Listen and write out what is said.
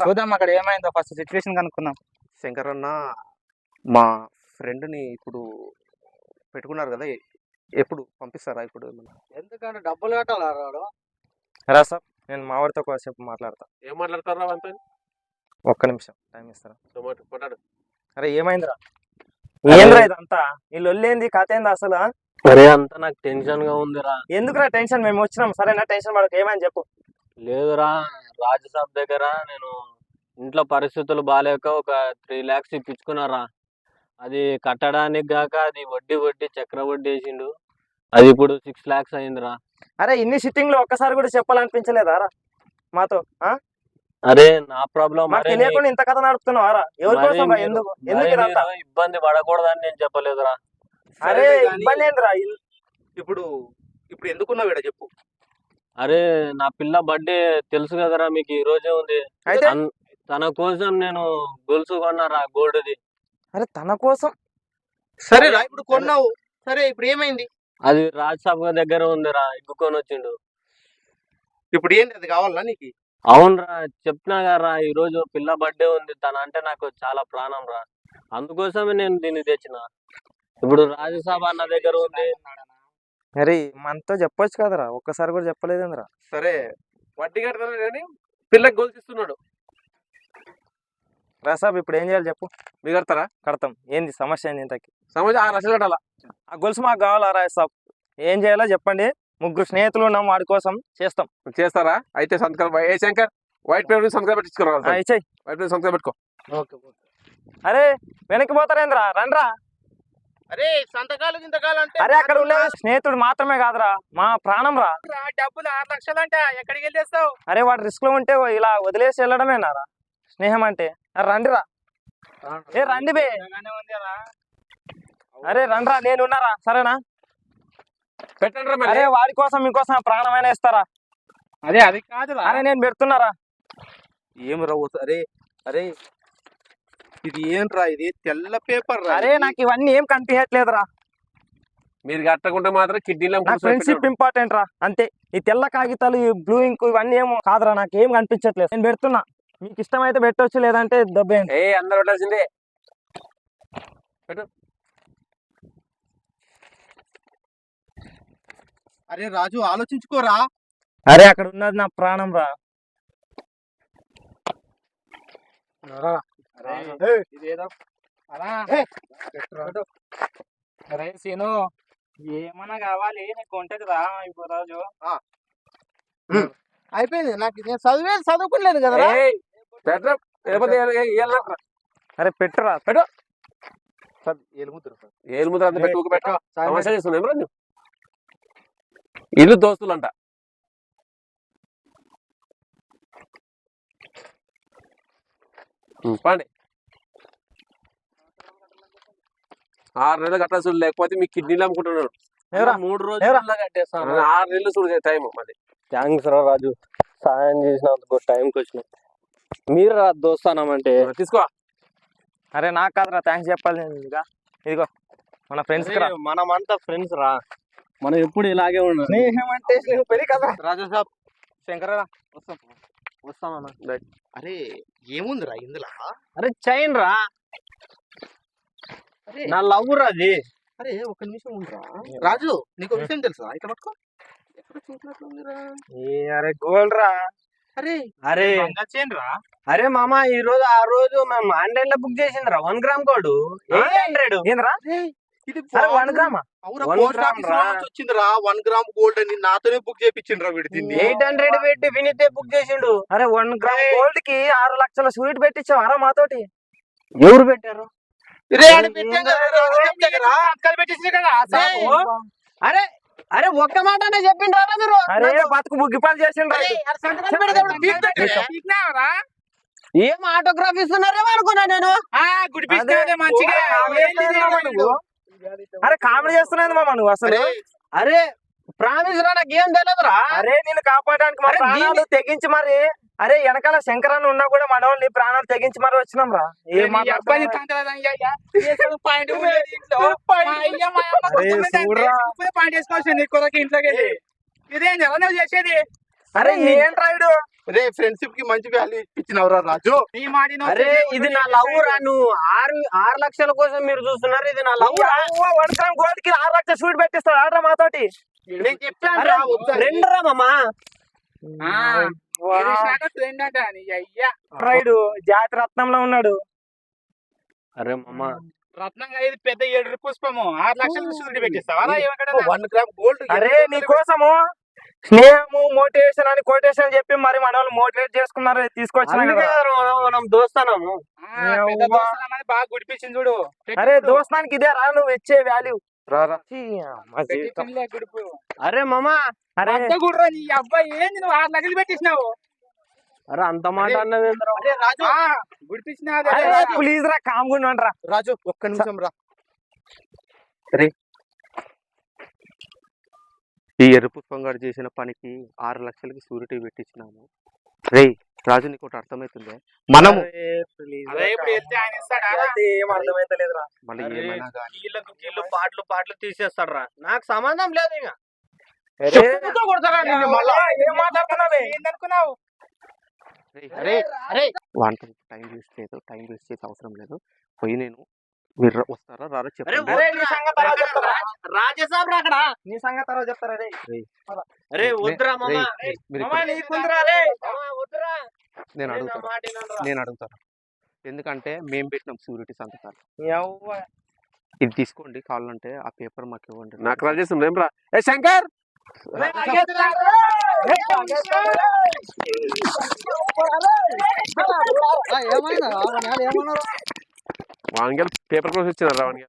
చూద్దాం అక్కడ ఏమైందో ఫస్ట్ సిచ్యువేషన్ కనుక్కుందాం. శంకర్ అన్న మా ఫ్రెండ్ని ఇప్పుడు పెట్టుకున్నారు కదా, ఎప్పుడు పంపిస్తారా? ఇప్పుడు ఎందుకంటే డబ్బులు కట్టాలా రాడు? రా సార్, నేను మా వాడితో కాసేపు మాట్లాడతా. ఏం మాట్లాడతారా అంతా? ఒక్క నిమిషం టైం ఇస్తారా? కొట్టాడు. అరే ఏమైందిరా? ఏంద్రా ఇదంతా? నీ లొల్లేంది, కథ ఏంది అసలు? అరే అంతా నాకు టెన్షన్ గా ఉందిరా. ఎందుకురా టెన్షన్? మేము వచ్చినాం సరేనా, టెన్షన్ పడకు. ఏమని చెప్పు. లేదురా, రాజసాబ్ దగ్గర నేను ఇంట్లో పరిస్థితులు బాగాలేక ఒక 3 lakhs ఇప్పించుకున్నారా. అది కట్టడానికి గాక అది వడ్డీ చక్ర వడ్డీ వేసిండు. అది ఇప్పుడు 6 lakhs అయిందిరా. అరే ఇన్ని సిట్టింగ్ లో ఒక్కసారి కూడా చెప్పాలనిపించలేదా రా మాతో? అరే నా ప్రాబ్లం మాకు తెలియకుండా ఇంత కథ నడుపుతున్నావారా? ఎవరి కోసం రా? ఎందుకు ఇదంతా? ఇబ్బంది పడకూడదని నేను చెప్పలేదురా. అరే ఇబ్బంది ఏందిరా? ఇప్పుడు ఇప్పుడు ఎందుకున్నావు ఇక్కడ చెప్పు. అరే నా పిల్ల బర్త్డే తెలుసు కదరా మీకు, ఈ రోజే ఉంది. అయితే తన కోసం నేను గొలుసు కొన్నారా, గోల్డ్ది. అరే తన కోసం? సరే రా, ఇప్పుడు కొన్నావు సరే, ఇప్పుడు ఏమైంది? అది రాజసాబ్ దగ్గర ఉందిరా, ఇగ్గుకొని వచ్చిండు. ఇప్పుడు ఏంటి, అది కావాలా నీకు? అవునరా, చెప్పినా కదరా ఈ రోజు పిల్ల బర్త్డే ఉంది, తన అంటే నాకు చాలా ప్రాణం రా. అందుకోసమే నేను దీన్ని తెచ్చిన. ఇప్పుడు రాజసాబ్ అన్న దగ్గర ఉంది. అరే మనతో చెప్పొచ్చు కదరా, ఒక్కసారి కూడా చెప్పలేదేంద్రా? సరే వడ్డీ కడతాను కానీ పిల్లకి గొలుసిస్తున్నాడు. రాసాబ్ ఇప్పుడు ఏం చేయాలి చెప్పు. మీరు కడతారా? కడతాం. ఏంది సమస్య? ఏంది ఇంతకి? సమస్య 6 లక్షలు కట్టాలా. ఆ గొలుసు మాకు కావాలా రాసాబ్? ఏం చేయాలో చెప్పండి. 3 స్నేహితులు ఉన్నాం, వాడి కోసం చేస్తాం. చేస్తారా? అయితే సంతకాలు ఏ శంకర్ వైట్ పేపర్ సంతకాలు పెట్టించుకోరా. వైట్ పేపర్ సంతకాలు పెట్టుకో. అరే వెనక్కి పోతారేంద్రా, రండ్రా. అరే సంతకాలు గింతకాలు అంటే అరే అక్కడ ఉండేది స్నేహితుడు మాత్రమే కాదురా, మా ప్రాణం రా. డబ్బులు 6 లక్షలు అంట, ఎక్కడికి వెళ్ళేస్తావు? అరే వాడు రిస్క్ లో ఉంటే ఇలా వదిలేసి వెళ్ళడమేనారా స్నేహం అంటే? రండిరా. ఏ రండి బే. అరే రండ్రా, నేను ఉన్నారా సరేనా? పెట్టండి. అరే వాడి కోసం మీకోసం ప్రాణమైనా ఇస్తారా? అదే అది కాదు. అరే నేను పెడుతున్నారా. ఏం రావు. అరే అరే ఇది ఏం రా, ఇది తెల్ల పేపర్ రా. అరే నాకు ఇవన్నీ ఏం కనిపించట్లేదురా. మీరు కట్టకుంటే మాత్రం కిడ్నీలో ఫ్రెండ్షిప్ ఇంపార్టెంట్ రా అంతే. ఈ తెల్ల కాగితాలు, ఈ బ్లూ ఇంక్ ఇవన్నీ ఏమో కాదురా, నాకు ఏం కనిపించట్లేదు. నేను పెడుతున్నా, మీకు ఇష్టమైతే పెట్టొచ్చు, లేదంటే దబ్బేయండి. ఏ అందరు పెట్టాల్సిందే. పెట్టు. అరే రాజు ఆలోచించుకోరా. అరే అక్కడ ఉన్నది నా ప్రాణం రా. అరే సీను, ఏమన్నా కావాలి నీకు ఉంటది రా ఇప్పుడు రాజు. అయిపోయింది, నాకు నేను చదువుకోలేదు కదా. అరే పెట్టురా. పెట్టు. ఏలుముద్ర అంత పెట్టు. పెట్ట సమస్య చేస్తున్నాం. ఇల్లు దోస్తులంట. పండి 6 నెలలు కట్టాల్సి, లేకపోతే మీ కిడ్నీలు అమ్ముకుంటున్నాడు. 3 రోజుల్లో కట్టేస్తాను. 6 నెలలు చూడే టైం. మరి థ్యాంక్స్ రా రాజు, సాయం చేసినందుకు. టైంకి వచ్చిన మీరు రా దోస్తానమంటే తీసుకో. అరే నాకు కాదురా థ్యాంక్స్ చెప్పాలి నేను. ఇదిగో మన ఫ్రెండ్స్. మనమంతా ఫ్రెండ్స్ రా, మనం ఎప్పుడు ఇలాగే ఉన్నాం. స్నేహం అంటే స్నేహం పెరి కదా. రాజసాబ్ శంకర వస్తామన్నా. అరే ఏముందిరా ఇందులో? అరే చైన్ రా, నా లవ్ రా అది. అరే ఒక నిమిషం ఉండరా రాజు, నీకు విషయం తెలుసా? ఇక్కడ పట్టుకో. ఎక్కడ చూసినట్లుందిరా. అరే గోల్డ్ రా. అరే అరే అరే మామ, ఆ రోజు మేము ఆన్లైన్ లో బుక్ చేసిందిరా 1 గ్రామ్ గోల్డ్ 800. ఏంద్రా ఇది 1 గ్రామా? వచ్చిందిరా 1 గ్రామ్ గోల్డ్ అని నాతోనే బుక్ చేయించిండ్రా. వీడి 800 పెట్టి వినితే బుక్ చేసిండు. అరే 1 గ్రామ్ గోల్డ్ కి 6 లక్షల స్వీట్ పెట్టించావారా మాతోటి? ఎవరు పెట్టారు? అరే అరే ఒక్క మాటనే చెప్పిండ్రా మీరు? అరే బతుకు బుగ్గిపాలు చేసిండ్రా. ఏం ఆటోగ్రాఫ్ ఇస్తున్నారేమో అనుకున్నా నేను. అరే కామెడీ చేస్తున్నాయి మామ నువ్వు అసలు. అరే ప్రామిస్ రా, నాకు ఏం తెలియదురా. అరే నేను కాపాడడానికి మా ప్రాణాలు తెగించి మరి. అరే వెనకాల శంకరాన్ని ఉన్నా కూడా మన వాళ్ళని ప్రాణాలు తెగించి మరి వచ్చినాం రా. ఇంట్లోకి ఇదేం చేసేది? అరే ఏంట్రా ఇడు? రే ఫ్రెండ్షిప్ కి మంచి వాల్యూ ఇచ్చినవరా రాజు. నీ మాట వినొచ్చు, అరే నీ ఇది మాట నా లవ్ రా, నువ్వు 6 లక్షల కోసం మీరు చూస్తున్నారు, ఇది నా లవ్ రా. 1 గ్రామ్ గోల్డ్ కి 6 లక్షలు స్వీట్ పెట్టిస్తాడు ఆడరా మాతోటి. నేను చెప్పాను అరే రా వద్దని. ఫ్రెండ్ రా మామా. ట్రెండ్ అంట నీ అయ్యా. రైడు జాతి రత్నంలో ఉన్నాడు. అరే మామా రత్నంగా ఇది పెద్ద 7 పుష్పము 6 లక్షలు సూర్యుడు పెట్టిస్తావా 1 గ్రామ్ గోల్డ్. అరే నీ కోసము స్నేహము మోటివేషన్ అని కొటేషన్ చెప్పి మరి మన వాళ్ళు మోటివేట్ చేసుకున్నారు తీసుకొచ్చిన అందుకే కదా. కదా మనం దోస్తానాము. పెద్ద దోస్తులన్నది బాగా గుడిపించింది చూడు. అరే దోస్తానికి ఇదే రా నువ్వు ఇచ్చే వాల్యూ. రారా. పెట్టించులే గుడిపు. అరే మామా, అరే అంత గుడ్రా నీ అబ్బాయి ఏంది నువ్వు 6 లక్షలు పెట్టించినావు. అరే అంత మాట అన్నది ఏందిరా? అరే రాజు, గుడిపించినా ప్లీజ్ రా కామ్గా రా. రాజు ఒక్క నిమిషం రా. అరే ఈ ఎర్ర పుష్పంగాడు చేసిన పనికి 6 లక్షలకి సూరిటీ పెట్టించినాము. రే రాజు నీకు ఒకటి అర్థమవుతుంది, మనము అదే ఇప్పుడు వెళ్తే ఆయన ఇస్తాడా? ఏం అర్థమైతలేదురా. మళ్ళీ అరే, ఏమైనా కానీ కీళ్ళు పాటలు తీసేస్తాడు రా. నాకు సంబంధం లేదు ఇక. చెప్పుతో కొడతారా నిన్ను మళ్ళా? ఏం మాట్లాడుతున్నావే? ఏందనుకున్నావు? వాంతో టైం వేస్ట్ చేసే అవసరం లేదు. పోయి నేను మీరు వస్తారా రారా అరే చెప్పండి. అరే, నీ సంగతి తర్వాత చెప్తారా? రాజసాబ్ రా అక్కడ. నీ సంగతి తర్వాత చెప్తారా రే. అరే వద్దురా మామా. మీరు మామా ఇక్కడ- నీకుందిరా రే. మామా వద్దురా. నేను నా అడుగుతాను మాట వినరా. నేను అడుగుతాను ఎందుకంటే మేము పెట్టినాం సూరిటీ సంతకాలు. యవ్వ. ఇది తీసుకోండి కావాలంటే ఆ పేపర్ మాకు ఇవ్వండి. నాకు రాజేశం ఏం రా. ఏ శంకర్ వాంగల్ పేపర్ కోసం వచ్చినారా వానికి.